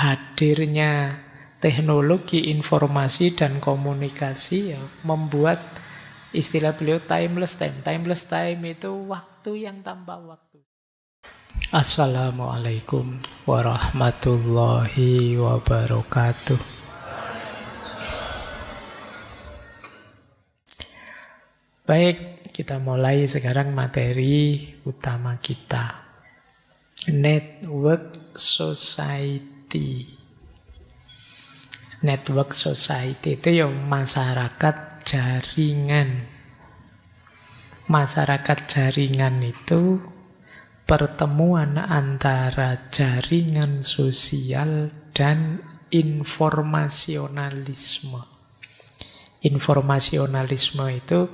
hadirnya teknologi informasi dan komunikasi ya membuat istilah beliau timeless time. Timeless time itu waktu yang tanpa waktu. Assalamualaikum warahmatullahi wabarakatuh. Baik, kita mulai sekarang materi utama kita. Network society. Network society itu ya masyarakat jaringan. Masyarakat jaringan itu pertemuan antara jaringan sosial dan informasionalisme. Informasionalisme itu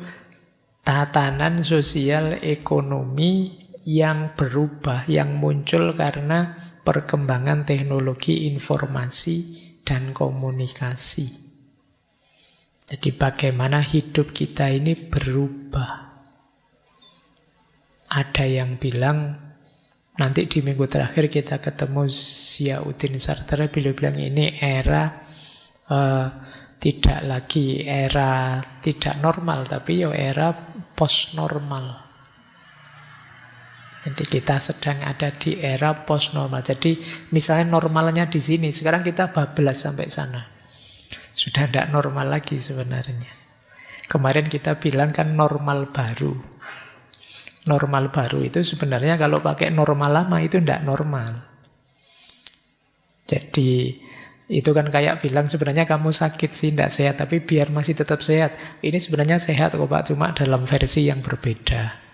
tatanan sosial ekonomi yang berubah, yang muncul karena perkembangan teknologi informasi dan komunikasi. Jadi bagaimana hidup kita ini berubah. Ada yang bilang, nanti di minggu terakhir kita ketemu Ziauddin Sartre, beliau bilang ini era tidak lagi era tidak normal, tapi ya era post normal. Jadi kita sedang ada di era post normal. Jadi misalnya normalnya di sini, sekarang kita bablas sampai sana. Sudah tidak normal lagi sebenarnya. Kemarin kita bilang kan normal baru. Normal baru itu sebenarnya kalau pakai normal lama itu tidak normal. Jadi itu kan kayak bilang sebenarnya kamu sakit sih, tidak sehat, tapi biar masih tetap sehat. Ini sebenarnya sehat kok Pak, cuma dalam versi yang berbeda.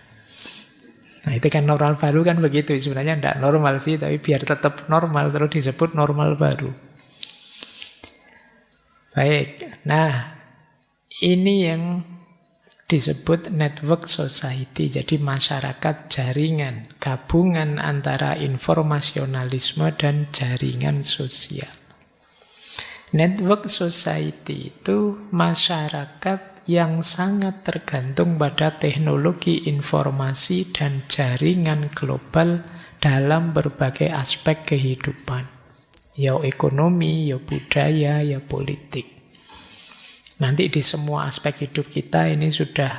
Nah itu kan normal baru kan begitu, sebenarnya tidak normal sih, tapi biar tetap normal terus disebut normal baru. Baik, nah ini yang disebut network society, jadi masyarakat jaringan, gabungan antara informasionalisme dan jaringan sosial. Network society itu masyarakat yang sangat tergantung pada teknologi informasi dan jaringan global dalam berbagai aspek kehidupan. Ya ekonomi, ya budaya, ya politik. Nanti di semua aspek hidup kita ini sudah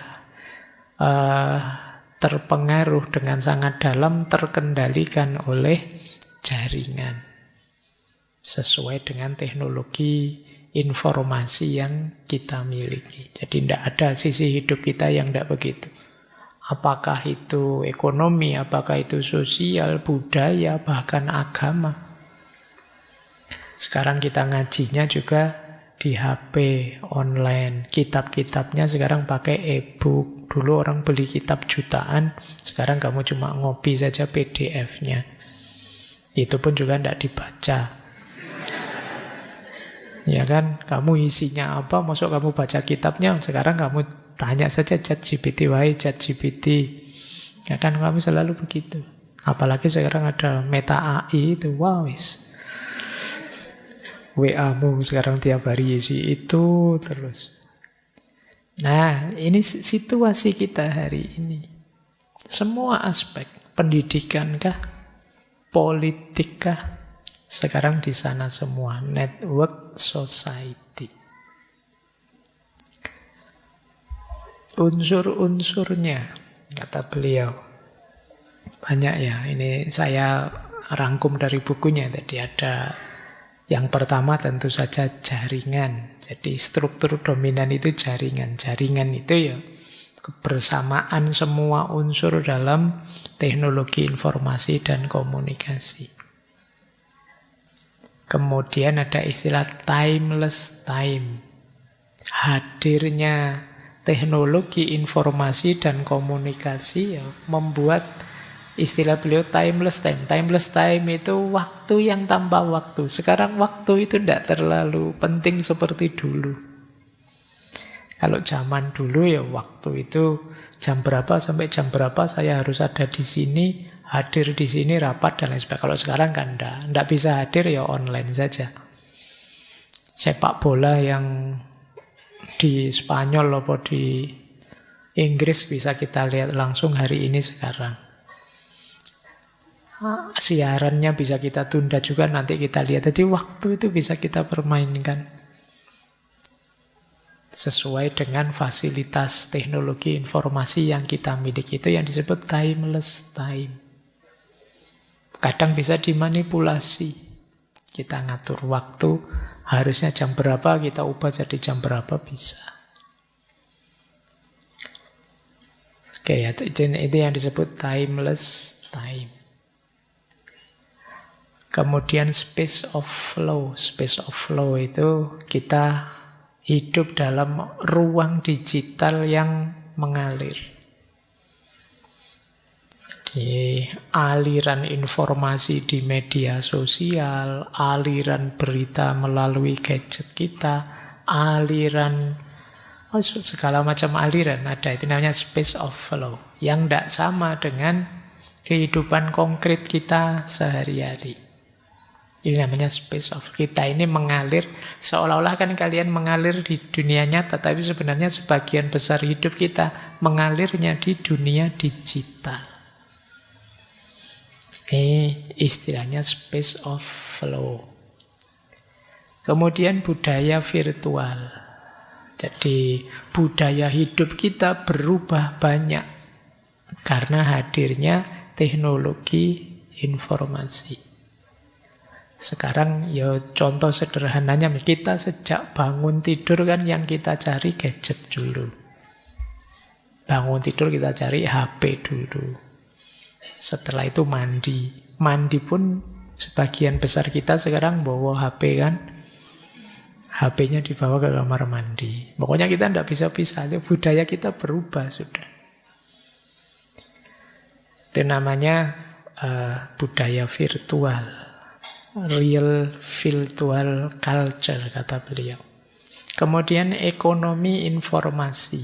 terpengaruh dengan sangat dalam, terkendalikan oleh jaringan. Sesuai dengan teknologi informasi yang kita miliki. Jadi tidak ada sisi hidup kita yang tidak begitu. Apakah itu ekonomi, apakah itu sosial, budaya, bahkan agama. Sekarang kita ngajinya juga di HP online. Kitab-kitabnya sekarang pakai e-book. Dulu orang beli kitab jutaan, sekarang kamu cuma ngopi saja PDF-nya. Itu pun juga tidak dibaca. Ya kan, kamu isinya apa, masuk kamu baca kitabnya, sekarang kamu tanya saja ChatGPT, wahai ChatGPT. Ya kan, kamu selalu begitu. Apalagi sekarang ada Meta AI itu, wow wis. WA-mu sekarang tiap hari isi itu terus. Nah, ini situasi kita hari ini. Semua aspek, pendidikan kah, politik kah, sekarang di sana semua, network society. Unsur-unsurnya, kata beliau, banyak ya. Ini saya rangkum dari bukunya. Tadi ada yang pertama tentu saja jaringan. Jadi struktur dominan itu jaringan. Jaringan itu ya kebersamaan semua unsur dalam teknologi informasi dan komunikasi. Kemudian ada istilah timeless time. Hadirnya teknologi informasi dan komunikasi ya membuat istilah beliau timeless time. Timeless time itu waktu yang tanpa waktu. Sekarang waktu itu tidak terlalu penting seperti dulu. Kalau zaman dulu ya waktu itu jam berapa sampai jam berapa saya harus ada di sini, hadir di sini, rapat dan lain sebagainya. Kalau sekarang kan enggak bisa hadir ya online saja. Sepak bola yang di Spanyol atau di Inggris bisa kita lihat langsung hari ini sekarang. Siarannya bisa kita tunda juga, nanti kita lihat. Jadi waktu itu bisa kita permainkan sesuai dengan fasilitas teknologi informasi yang kita miliki. Itu yang disebut timeless time. Kadang bisa dimanipulasi. Kita ngatur waktu, harusnya jam berapa, kita ubah jadi jam berapa, bisa. Oke, itu yang disebut timeless time. Kemudian space of flow. Space of flow itu kita hidup dalam ruang digital yang mengalir. Jadi aliran informasi di media sosial, aliran berita melalui gadget kita, aliran segala macam aliran ada, itu namanya space of flow, yang tidak sama dengan kehidupan konkret kita sehari-hari. Ini namanya space of, kita ini mengalir, seolah-olah kan kalian mengalir di dunia nyata, tapi sebenarnya sebagian besar hidup kita mengalirnya di dunia digital. Ini istilahnya space of flow. Kemudian budaya virtual. Jadi budaya hidup kita berubah banyak karena hadirnya teknologi informasi. Sekarang ya contoh sederhananya, kita sejak bangun tidur kan yang kita cari gadget dulu. Bangun tidur kita cari HP dulu. Setelah itu mandi. Mandi pun sebagian besar kita sekarang bawa HP kan. HP-nya dibawa ke kamar mandi. Pokoknya kita tidak bisa pisah. Budaya kita berubah sudah. Itu namanya budaya virtual. Real virtual culture, kata beliau. Kemudian ekonomi informasi.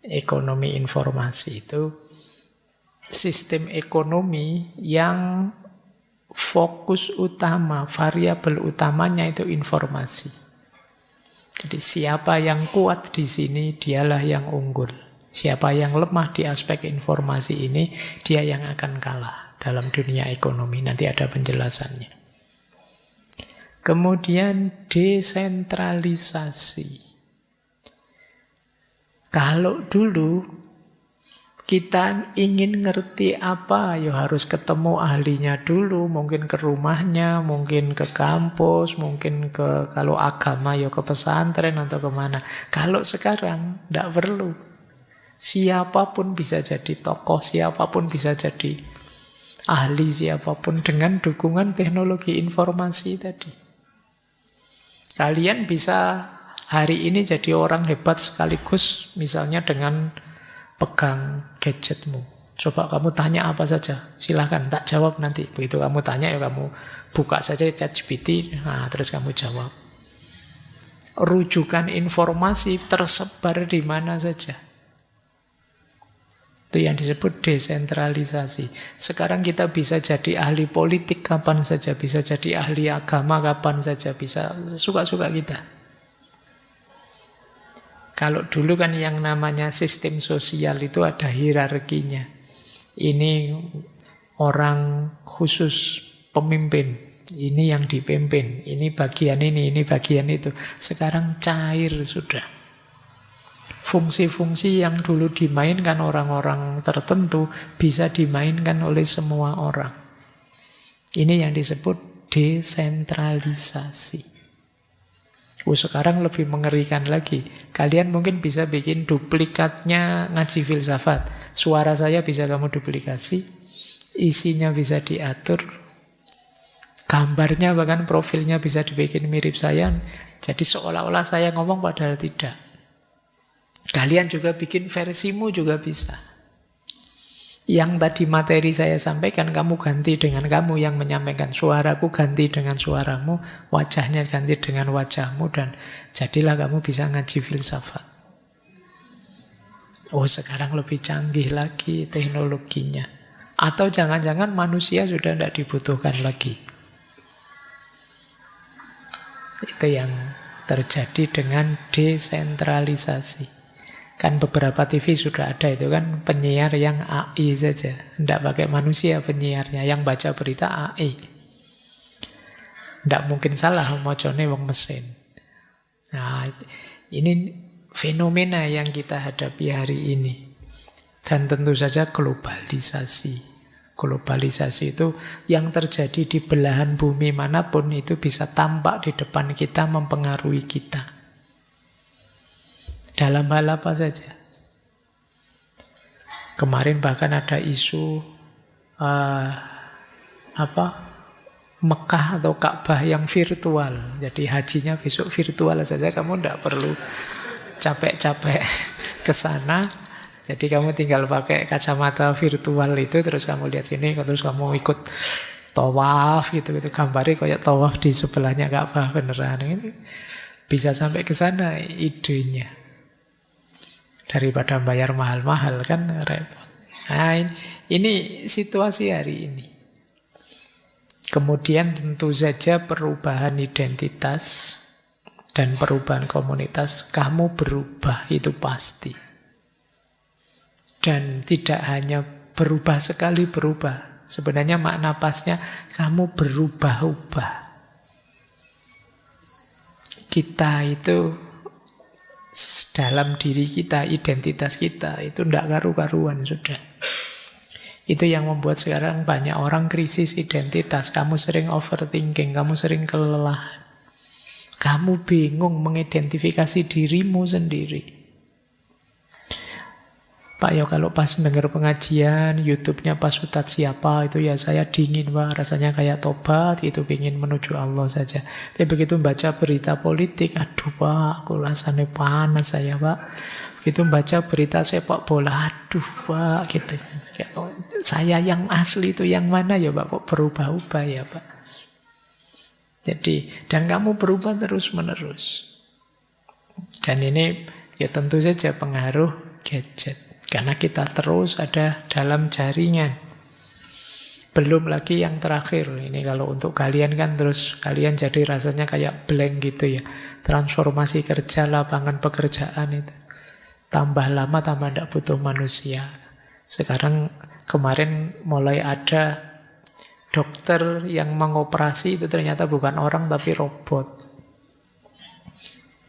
Ekonomi informasi itu sistem ekonomi yang fokus utama, variabel utamanya itu informasi. Jadi siapa yang kuat di sini, dialah yang unggul. Siapa yang lemah di aspek informasi ini, dia yang akan kalah dalam dunia ekonomi. Nanti ada penjelasannya. Kemudian desentralisasi. Kalau dulu kita ingin ngerti apa, ya harus ketemu ahlinya dulu, mungkin ke rumahnya, mungkin ke kampus, mungkin ke, kalau agama ya ke pesantren atau kemana. Kalau sekarang tidak perlu. Siapapun bisa jadi tokoh, siapapun bisa jadi ahli, siapapun dengan dukungan teknologi informasi tadi. Kalian bisa hari ini jadi orang hebat sekaligus misalnya dengan pegang gadgetmu. Coba kamu tanya apa saja, silahkan, tak jawab nanti. Begitu kamu tanya ya kamu buka saja ChatGPT, nah, terus kamu jawab. Rujukan informasi tersebar di mana saja. Itu yang disebut desentralisasi. Sekarang kita bisa jadi ahli politik kapan saja, bisa jadi ahli agama kapan saja, bisa suka-suka kita. Kalau dulu kan yang namanya sistem sosial itu ada hierarkinya. Ini orang khusus pemimpin, ini yang dipimpin, ini bagian ini bagian itu. Sekarang cair sudah. Fungsi-fungsi yang dulu dimainkan orang-orang tertentu bisa dimainkan oleh semua orang. Ini yang disebut desentralisasi. Sekarang lebih mengerikan lagi. Kalian mungkin bisa bikin duplikatnya ngaji filsafat. Suara saya bisa kamu duplikasi, isinya bisa diatur, gambarnya bahkan profilnya bisa dibikin mirip saya. Jadi seolah-olah saya ngomong padahal tidak. Kalian juga bikin versimu juga bisa. Yang tadi materi saya sampaikan, kamu ganti dengan kamu yang menyampaikan. Suaraku ganti dengan suaramu, wajahnya ganti dengan wajahmu, dan jadilah kamu bisa ngaji filsafat. Sekarang lebih canggih lagi teknologinya. Atau jangan-jangan manusia sudah tidak dibutuhkan lagi. Itu yang terjadi dengan desentralisasi. Kan beberapa TV sudah ada itu kan penyiar yang AI saja. Tidak pakai manusia penyiarnya. Yang baca berita AI. Tidak mungkin salah mocone wong mesin. Nah, ini fenomena yang kita hadapi hari ini. Dan tentu saja globalisasi. Globalisasi itu yang terjadi di belahan bumi manapun itu bisa tampak di depan kita, mempengaruhi kita. Dalam hal apa saja. Kemarin bahkan ada isu Mekah atau Ka'bah yang virtual. Jadi hajinya besok virtual saja, kamu tidak perlu capek-capek ke sana. Jadi kamu tinggal pakai kacamata virtual itu, terus kamu lihat sini, terus kamu ikut tawaf gitu, gambarnya kayak tawaf di sebelahnya Ka'bah beneran. Ini bisa sampai ke sana idenya. Daripada bayar mahal-mahal kan repot. Nah, ini situasi hari ini. Kemudian tentu saja perubahan identitas dan perubahan komunitas, kamu berubah itu pasti. Dan tidak hanya berubah sekali berubah. Sebenarnya makna pasnya kamu berubah-ubah. Kita itu dalam diri kita, identitas kita itu tidak karu-karuan sudah. Itu yang membuat sekarang banyak orang krisis identitas. Kamu sering overthinking, kamu sering kelelahan. Kamu bingung mengidentifikasi dirimu sendiri. Pak, ya kalau pas dengar pengajian, YouTube-nya pas Ustadz siapa, itu ya saya dingin, Pak. Rasanya kayak tobat, itu ingin menuju Allah saja. Tapi begitu baca berita politik, aduh Pak, aku rasanya panas saya, Pak. Begitu baca berita sepak bola, aduh Pak, gitu. Saya yang asli itu yang mana ya Pak, kok berubah-ubah ya Pak. Jadi, dan kamu berubah terus-menerus. Dan ini ya tentu saja pengaruh gadget. Karena kita terus ada dalam jaringan. Belum lagi yang terakhir. Ini kalau untuk kalian kan terus kalian jadi rasanya kayak blank gitu ya. Transformasi kerja, lapangan pekerjaan itu. Tambah lama tambah tidak butuh manusia. Sekarang kemarin mulai ada dokter yang mengoperasi itu ternyata bukan orang tapi robot.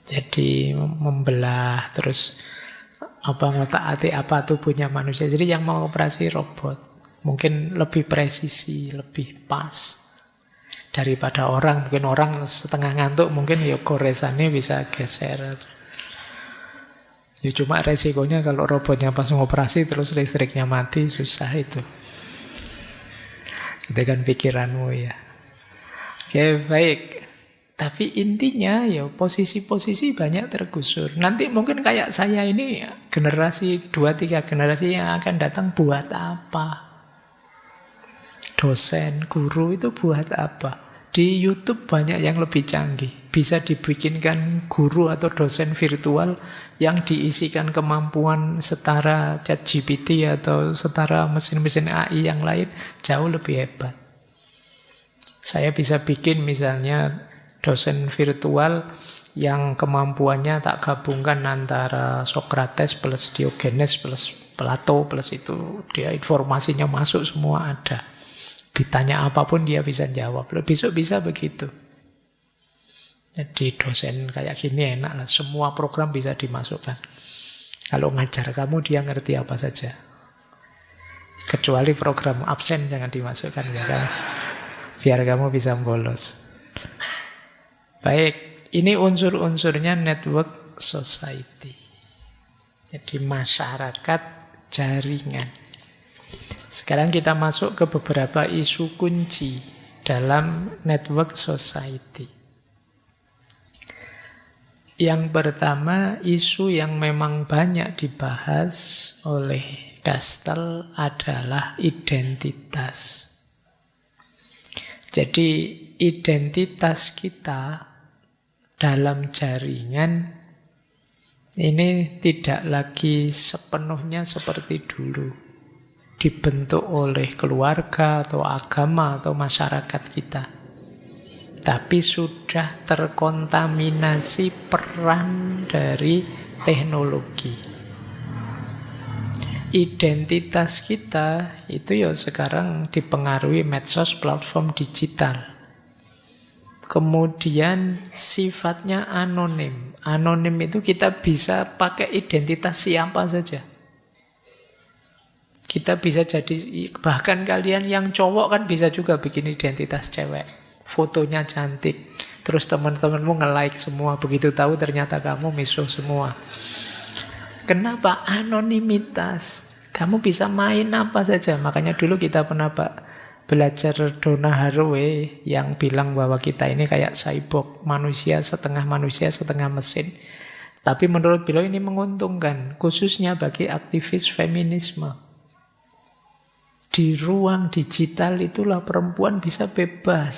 Jadi membelah terus ngotak-atik apa tubuhnya manusia. Jadi yang mau operasi robot mungkin lebih presisi, lebih pas daripada orang. Mungkin orang setengah ngantuk, mungkin ya goresannya bisa geser. Ya cuma resikonya kalau robotnya pas ngoperasi terus listriknya mati, susah itu. Itu kan pikiranmu ya. Oke, baik. Tapi intinya ya posisi-posisi banyak tergusur. Nanti mungkin kayak saya ini generasi 2-3 generasi yang akan datang buat apa? Dosen, guru itu buat apa? Di YouTube banyak yang lebih canggih. Bisa dibikinkan guru atau dosen virtual yang diisikan kemampuan setara ChatGPT atau setara mesin-mesin AI yang lain jauh lebih hebat. Saya bisa bikin misalnya dosen virtual yang kemampuannya tak gabungkan antara Socrates plus Diogenes plus Plato plus itu. Dia informasinya masuk semua ada. Ditanya apapun dia bisa jawab. Besok bisa begitu. Jadi dosen kayak gini enak lah. Semua program bisa dimasukkan. Kalau ngajar kamu dia ngerti apa saja. Kecuali program absen jangan dimasukkan ya kan. Biar kamu bisa bolos. Baik, ini unsur-unsurnya network society. Jadi masyarakat jaringan. Sekarang kita masuk ke beberapa isu kunci dalam network society. Yang pertama, isu yang memang banyak dibahas oleh Kastel adalah identitas. Jadi identitas kita dalam jaringan ini tidak lagi sepenuhnya seperti dulu. Dibentuk oleh keluarga atau agama atau masyarakat kita. Tapi sudah terkontaminasi peran dari teknologi. Identitas kita itu ya sekarang dipengaruhi medsos, platform digital. Kemudian sifatnya anonim. Anonim itu kita bisa pakai identitas siapa saja. Kita bisa jadi, bahkan kalian yang cowok kan bisa juga bikin identitas cewek. Fotonya cantik. Terus teman-temanmu nge-like semua. Begitu tahu ternyata kamu misuh semua. Kenapa? Anonimitas. Kamu bisa main apa saja. Makanya dulu kita pernah belajar Donna Haraway yang bilang bahwa kita ini kayak cyborg. Manusia, setengah mesin. Tapi menurut beliau ini menguntungkan. Khususnya bagi aktivis feminisme. Di ruang digital itulah perempuan bisa bebas.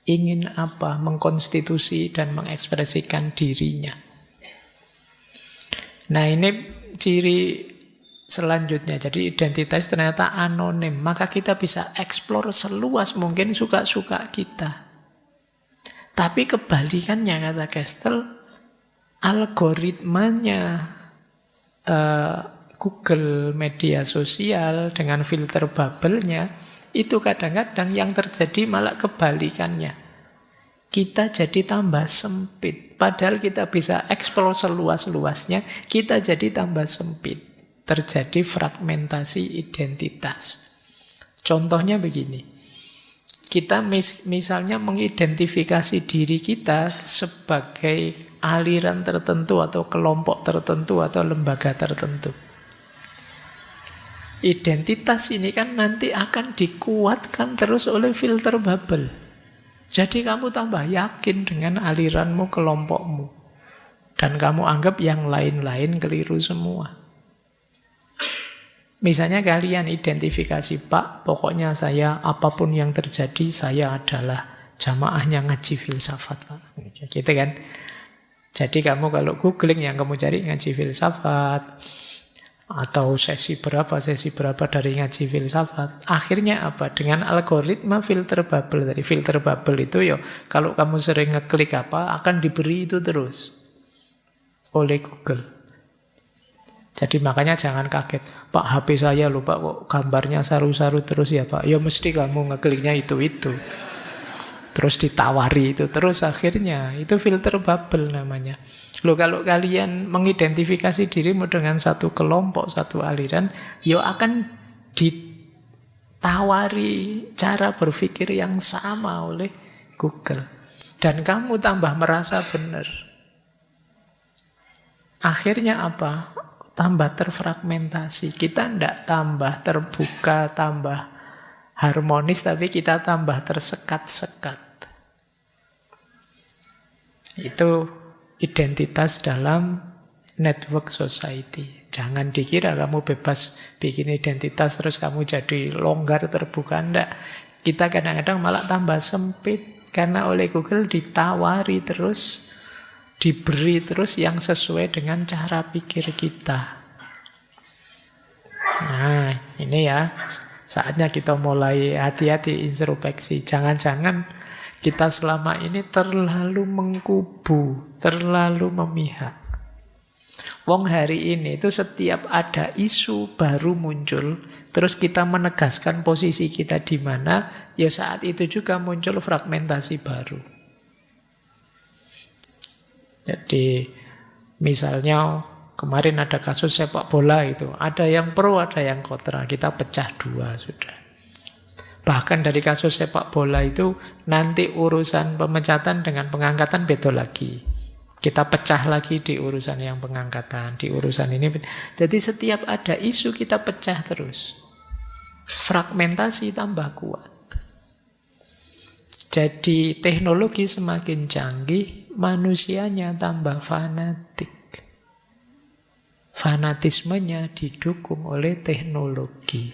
Ingin apa, mengkonstitusi dan mengekspresikan dirinya. Nah ini ciri selanjutnya. Jadi identitas ternyata anonim. Maka kita bisa eksplor seluas mungkin suka-suka kita. Tapi kebalikannya kata Castle, algoritmanya Google media sosial dengan filter bubble-nya itu kadang-kadang yang terjadi malah kebalikannya. Kita jadi tambah sempit. Padahal kita bisa eksplor seluas-luasnya, kita jadi tambah sempit. Terjadi fragmentasi identitas. Contohnya begini. Kita misalnya mengidentifikasi diri kita sebagai aliran tertentu atau kelompok tertentu atau lembaga tertentu. Identitas ini kan nanti akan dikuatkan terus oleh filter bubble. Jadi kamu tambah yakin dengan aliranmu, kelompokmu. Dan kamu anggap yang lain-lain keliru semua. Misalnya kalian identifikasi, Pak, pokoknya saya apapun yang terjadi, saya adalah jamaahnya ngaji filsafat, Pak. Gitu kan. Jadi kamu kalau googling yang kamu cari ngaji filsafat, atau sesi berapa dari ngaji filsafat. Akhirnya apa? Dengan algoritma filter bubble. Dari filter bubble itu ya, kalau kamu sering ngeklik apa, akan diberi itu terus oleh Google. Jadi makanya jangan kaget. Pak, HP saya lupa kok gambarnya saru-saru terus ya Pak. Ya mesti kamu ngekliknya itu. Terus ditawari itu terus akhirnya. Itu filter bubble namanya. Loh kalau kalian mengidentifikasi dirimu dengan satu kelompok, satu aliran, ya akan ditawari cara berpikir yang sama oleh Google. Dan kamu tambah merasa benar. Akhirnya apa? Tambah terfragmentasi. Kita tidak tambah terbuka, tambah harmonis, tapi kita tambah tersekat-sekat. Itu identitas dalam network society. Jangan dikira kamu bebas bikin identitas terus kamu jadi longgar terbuka. Enggak. Kita kadang-kadang malah tambah sempit. Karena oleh Google ditawari terus, diberi terus yang sesuai dengan cara pikir kita. Nah ini ya, saatnya kita mulai hati-hati introspeksi. Jangan-jangan kita selama ini terlalu mengkubu, terlalu memihak. Wong hari ini itu setiap ada isu baru muncul, terus kita menegaskan posisi kita di mana, ya saat itu juga muncul fragmentasi baru. Jadi misalnya kemarin ada kasus sepak bola itu, ada yang pro, ada yang kontra, kita pecah dua sudah. Bahkan dari kasus sepak bola itu nanti urusan pemecatan dengan pengangkatan beda lagi. Kita pecah lagi di urusan yang pengangkatan, di urusan ini. Jadi setiap ada isu kita pecah terus. Fragmentasi tambah kuat. Jadi teknologi semakin canggih, manusianya tambah fanatik. Fanatismenya didukung oleh teknologi.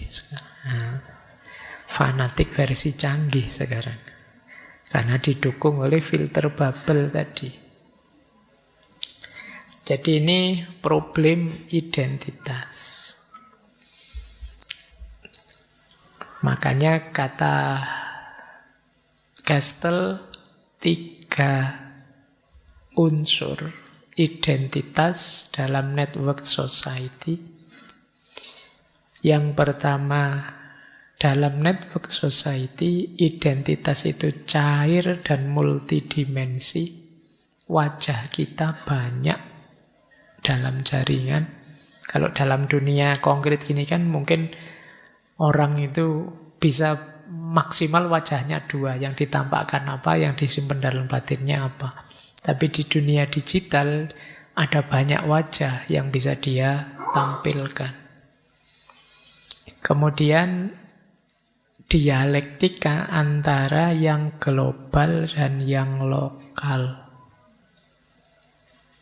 Fanatik versi canggih sekarang. Karena didukung oleh filter bubble tadi. Jadi ini problem identitas. Makanya kata Castle 3 unsur identitas dalam network society. Yang pertama, dalam network society, identitas itu cair dan multidimensi. Wajah kita banyak dalam jaringan. Kalau dalam dunia konkret gini kan mungkin orang itu bisa maksimal wajahnya dua. Yang ditampakkan apa, yang disimpan dalam batinnya apa. Tapi di dunia digital ada banyak wajah yang bisa dia tampilkan. Kemudian dialektika antara yang global dan yang lokal.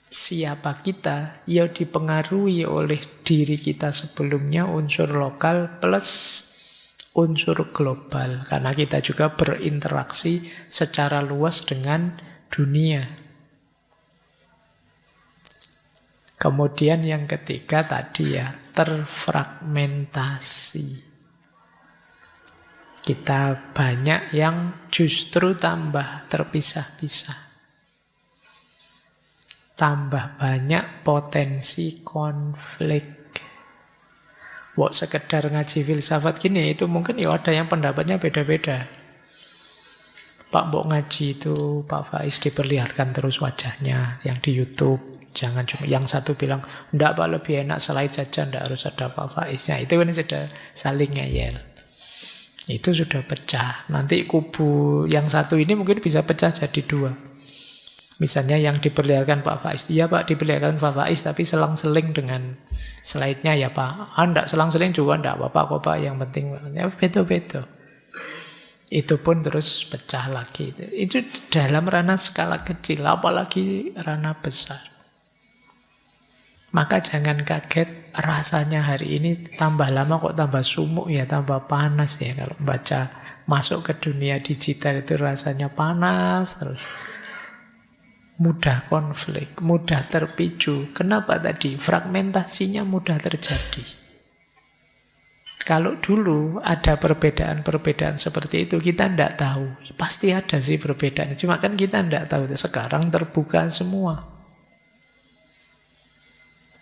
Siapa kita? Ya dipengaruhi oleh diri kita sebelumnya, unsur lokal plus unsur global. Karena kita juga berinteraksi secara luas dengan dunia. Kemudian yang ketiga tadi ya, terfragmentasi. Kita banyak yang justru tambah terpisah-pisah. Tambah banyak potensi konflik. Sekedar ngaji filsafat gini, itu mungkin ya ada yang pendapatnya beda-beda. Pak Mbok ngaji itu, Pak Faiz diperlihatkan terus wajahnya yang di YouTube. Jangan cuma yang satu bilang, enggak Pak, lebih enak slide saja, enggak harus ada Pak Faiznya. Itu kan sudah saling ngeyel. Itu sudah pecah. Nanti kubu yang satu ini mungkin bisa pecah jadi dua. Misalnya yang diperlihatkan Pak Faiz, iya Pak diperlihatkan Pak Faiz, tapi selang-seling dengan slide-nya ya Pak. Enggak selang-seling juga enggak apa-apa kok Pak, yang penting ya, beda-beda. Itu pun terus pecah lagi. Itu dalam ranah skala kecil, apalagi ranah besar. Maka jangan kaget rasanya hari ini tambah lama kok tambah sumuk ya, tambah panas ya. Kalau baca masuk ke dunia digital itu rasanya panas terus. Mudah konflik, mudah terpicu. Kenapa tadi? Fragmentasinya mudah terjadi. Kalau dulu ada perbedaan-perbedaan seperti itu, kita tidak tahu. Pasti ada sih perbedaan, cuma kan kita tidak tahu. Sekarang terbuka semua.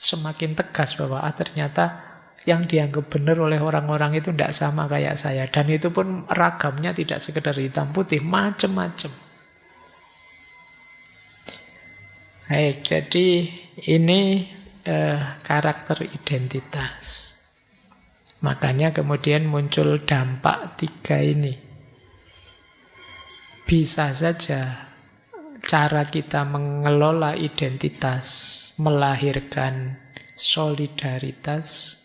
Semakin tegas bahwa ternyata yang dianggap benar oleh orang-orang itu tidak sama kayak saya. Dan itu pun ragamnya tidak sekedar hitam putih, macam-macam. Baik, jadi ini karakter identitas. Makanya kemudian muncul dampak tiga ini. Bisa saja cara kita mengelola identitas melahirkan solidaritas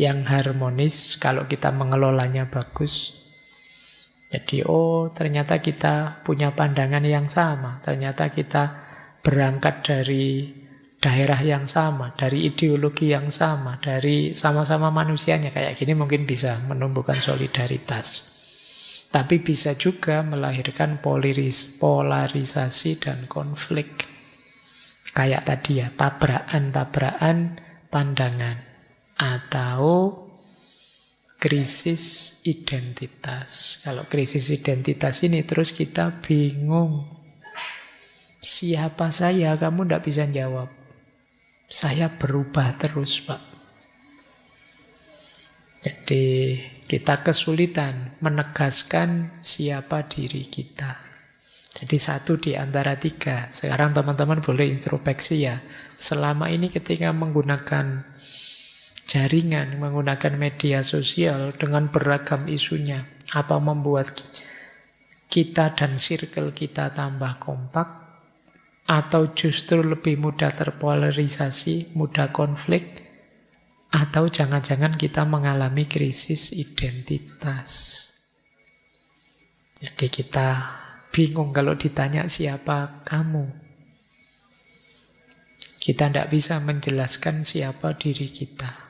yang harmonis kalau kita mengelolanya bagus. Jadi ternyata kita punya pandangan yang sama, ternyata kita berangkat dari daerah yang sama, dari ideologi yang sama, dari sama-sama manusianya. Kayak gini mungkin bisa menumbuhkan solidaritas. Tapi bisa juga melahirkan polarisasi dan konflik. Kayak tadi ya, tabrakan-tabrakan pandangan. Atau krisis identitas. Kalau krisis identitas ini terus kita bingung. Siapa saya? Kamu tidak bisa jawab. Saya berubah terus, Pak. Jadi kita kesulitan menegaskan siapa diri kita. Jadi satu di antara tiga. Sekarang teman-teman boleh introspeksi ya. Selama ini ketika menggunakan jaringan, menggunakan media sosial dengan beragam isunya, apa membuat kita dan circle kita tambah kompak? Atau justru lebih mudah terpolarisasi, mudah konflik, atau jangan-jangan kita mengalami krisis identitas. Jadi kita bingung kalau ditanya siapa kamu. Kita tidak bisa menjelaskan siapa diri kita.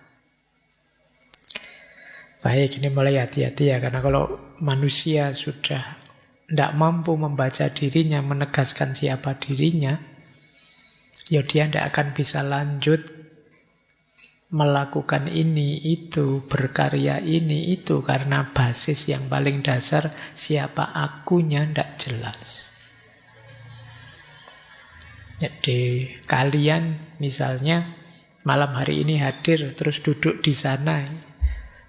Baik, ini mulai hati-hati ya, karena kalau manusia sudah tidak mampu membaca dirinya, menegaskan siapa dirinya, ya dia tidak akan bisa lanjut melakukan ini, itu, berkarya ini, itu, karena basis yang paling dasar siapa akunya tidak jelas. Jadi kalian misalnya malam hari ini hadir, terus duduk di sana.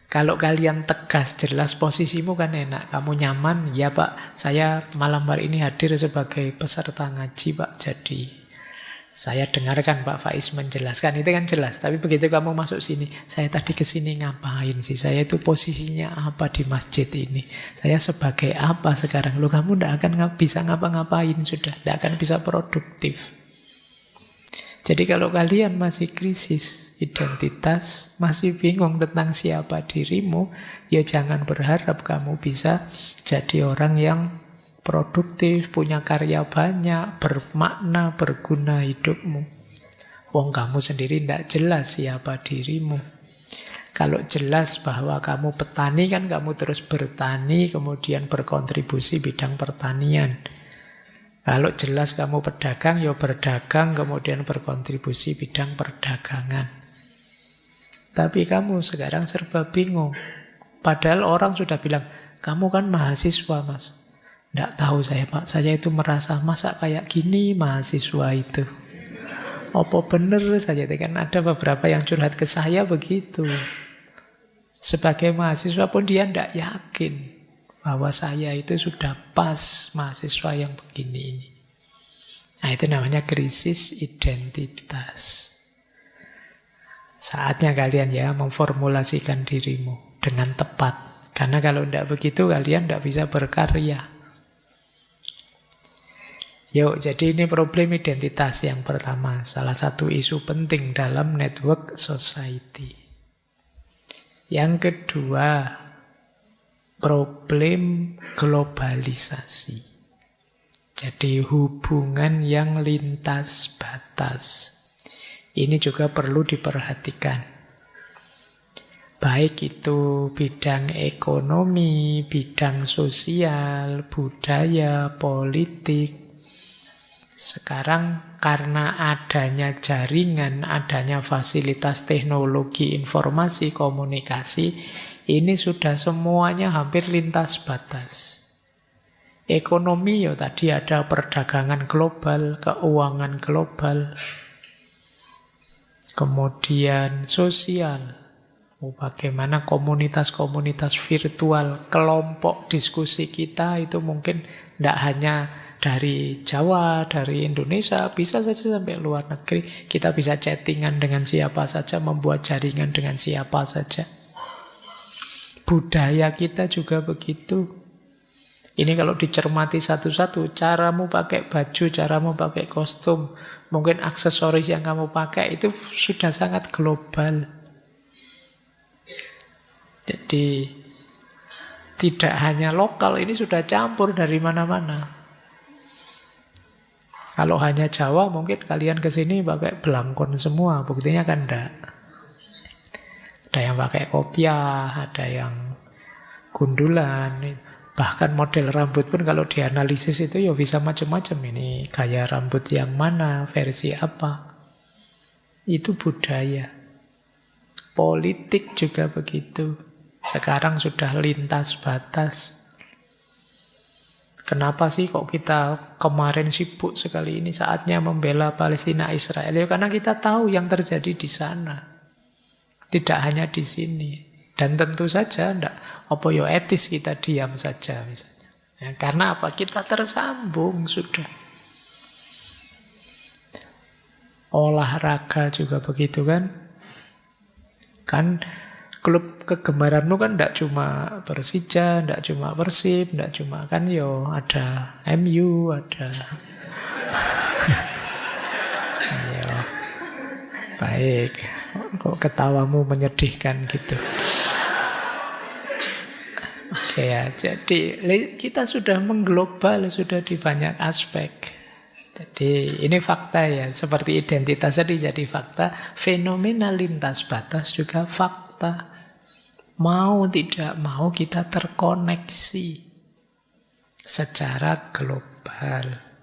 Kalau kalian tegas, jelas posisimu kan enak. Kamu nyaman, ya Pak, saya malam hari ini hadir sebagai peserta ngaji Pak. Jadi saya dengarkan Pak Faiz menjelaskan, itu kan jelas. Tapi begitu kamu masuk sini, saya tadi ke sini ngapain sih? Saya itu posisinya apa di masjid ini? Saya sebagai apa sekarang? Loh, kamu tidak akan bisa ngapa-ngapain sudah. Tidak akan bisa produktif. Jadi kalau kalian masih krisis identitas, masih bingung tentang siapa dirimu, ya jangan berharap kamu bisa jadi orang yang produktif, punya karya banyak, bermakna, berguna hidupmu. Wong kamu sendiri tidak jelas siapa dirimu. Kalau jelas bahwa kamu petani, kan kamu terus bertani, kemudian berkontribusi bidang pertanian. Kalau jelas kamu pedagang, ya berdagang, kemudian berkontribusi bidang perdagangan. Tapi kamu sekarang serba bingung. Padahal orang sudah bilang, kamu kan mahasiswa Mas. Tidak tahu saya Pak, saya itu merasa masa kayak gini mahasiswa itu. Apa bener saja, kan ada beberapa yang curhat ke saya begitu. Sebagai mahasiswa pun dia tidak yakin bahwa saya itu sudah pas mahasiswa yang begini ini. Nah, itu namanya krisis identitas. Saatnya kalian ya memformulasikan dirimu dengan tepat. Karena kalau tidak begitu kalian tidak bisa berkarya. Yuk, jadi ini problem identitas yang pertama. Salah satu isu penting dalam network society. Yang kedua, problem globalisasi. Jadi hubungan yang lintas batas. Ini juga perlu diperhatikan. Baik itu bidang ekonomi, bidang sosial, budaya, politik. Sekarang karena adanya jaringan, adanya fasilitas teknologi, informasi, komunikasi, ini sudah semuanya hampir lintas batas. Ekonomi ya tadi ada perdagangan global, keuangan global. Kemudian sosial. Bagaimana komunitas-komunitas virtual, kelompok diskusi kita itu mungkin tidak hanya dari Jawa, dari Indonesia, bisa saja sampai luar negeri. Kita bisa chattingan dengan siapa saja, membuat jaringan dengan siapa saja. Budaya kita juga begitu. Ini kalau dicermati satu-satu, caramu pakai baju, caramu pakai kostum, mungkin aksesoris yang kamu pakai itu sudah sangat global. Jadi tidak hanya lokal, ini sudah campur dari mana-mana. Kalau hanya Jawa mungkin kalian kesini pakai belangkon semua, buktinya kan enggak. Ada yang pakai kopiah, ada yang gundulan. Bahkan model rambut pun kalau dianalisis itu ya bisa macam-macam. Ini gaya rambut yang mana, versi apa. Itu budaya. Politik juga begitu. Sekarang sudah lintas batas. Kenapa sih kok kita kemarin sibuk sekali ini saatnya membela Palestina Israel? Ya karena kita tahu yang terjadi di sana. Tidak hanya di sini. Dan tentu saja enggak apa ya etis kita diam saja misalnya. Ya, karena apa? Kita tersambung sudah. Olahraga juga begitu kan? Kan klub kegemaranmu kan enggak cuma Persija, enggak cuma Persib, enggak cuma kan yo ada MU, ada yo. Baik. Kok ketawamu menyedihkan gitu. Oke ya, jadi kita sudah mengglobal, sudah di banyak aspek. Jadi ini fakta ya, seperti identitas tadi jadi fakta, fenomena lintas batas juga fakta. Mau tidak mau kita terkoneksi secara global.